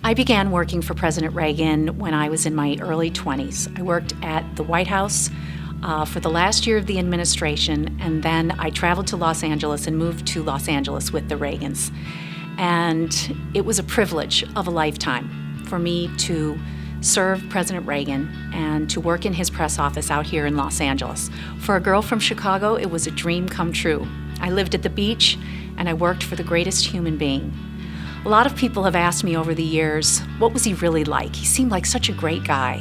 I began working for President Reagan when I was in my early 20s. I worked at the White House for the last year of the administration, and then I traveled to Los Angeles and moved to Los Angeles with the Reagans. And it was a privilege of a lifetime for me to serve President Reagan and to work in his press office out here in Los Angeles. For a girl from Chicago, it was a dream come true. I lived at the beach and I worked for the greatest human being. A lot of people have asked me over the years, what was he really like? He seemed like such a great guy.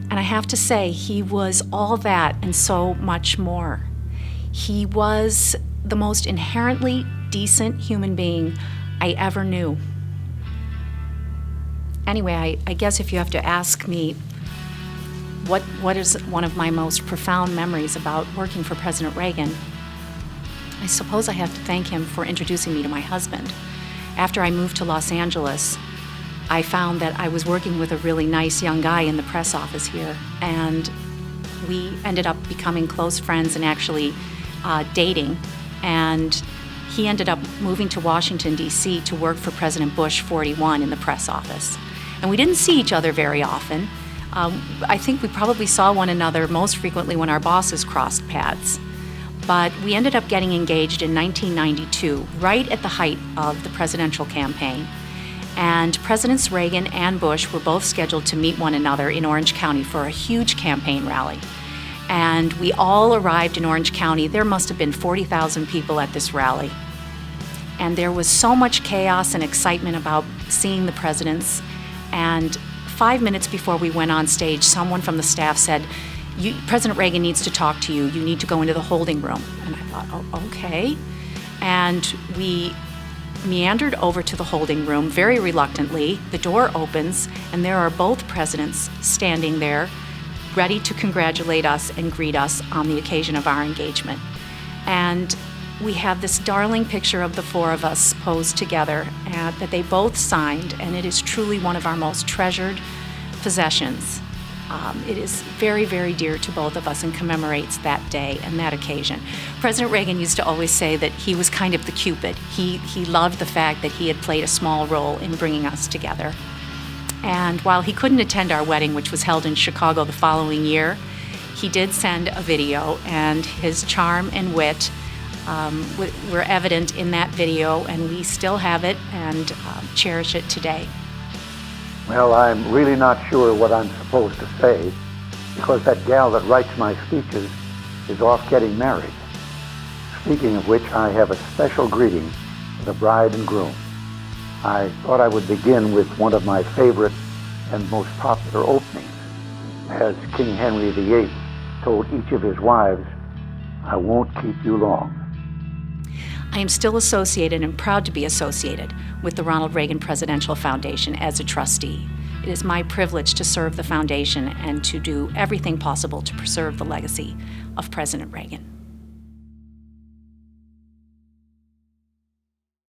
And I have to say, he was all that and so much more. He was the most inherently decent human being I ever knew. Anyway, I guess if you have to ask me what is one of my most profound memories about working for President Reagan, I suppose I have to thank him for introducing me to my husband. After I moved to Los Angeles, I found that I was working with a really nice young guy in the press office here, and we ended up becoming close friends and actually dating. And he ended up moving to Washington, D.C. to work for President Busch 41 in the press office. And we didn't see each other very often. I think we probably saw one another most frequently when our bosses crossed paths. But we ended up getting engaged in 1992, right at the height of the presidential campaign. And Presidents Reagan and Bush were both scheduled to meet one another in Orange County for a huge campaign rally. And we all arrived in Orange County. There must have been 40,000 people at this rally. And there was so much chaos and excitement about seeing the presidents. And 5 minutes before we went on stage, someone from the staff said, President Reagan needs to talk to you. You need to go into the holding room. And I thought, oh, okay. And we meandered over to the holding room very reluctantly. The door opens, and there are both presidents standing there, ready to congratulate us and greet us on the occasion of our engagement. And we have this darling picture of the four of us posed together that they both signed, and it is truly one of our most treasured possessions. It is very, very dear to both of us and commemorates that day and that occasion. President Reagan used to always say that he was kind of the Cupid. He loved the fact that he had played a small role in bringing us together. And while he couldn't attend our wedding, which was held in Chicago the following year, he did send a video, and his charm and wit were evident in that video, and we still have it and cherish it today. Well, I'm really not sure what I'm supposed to say, because that gal that writes my speeches is off getting married. Speaking of which, I have a special greeting for the bride and groom. I thought I would begin with one of my favorite and most popular openings. As King Henry VIII told each of his wives, "I won't keep you long." I am still associated and proud to be associated with the Ronald Reagan Presidential Foundation as a trustee. It is my privilege to serve the foundation and to do everything possible to preserve the legacy of President Reagan.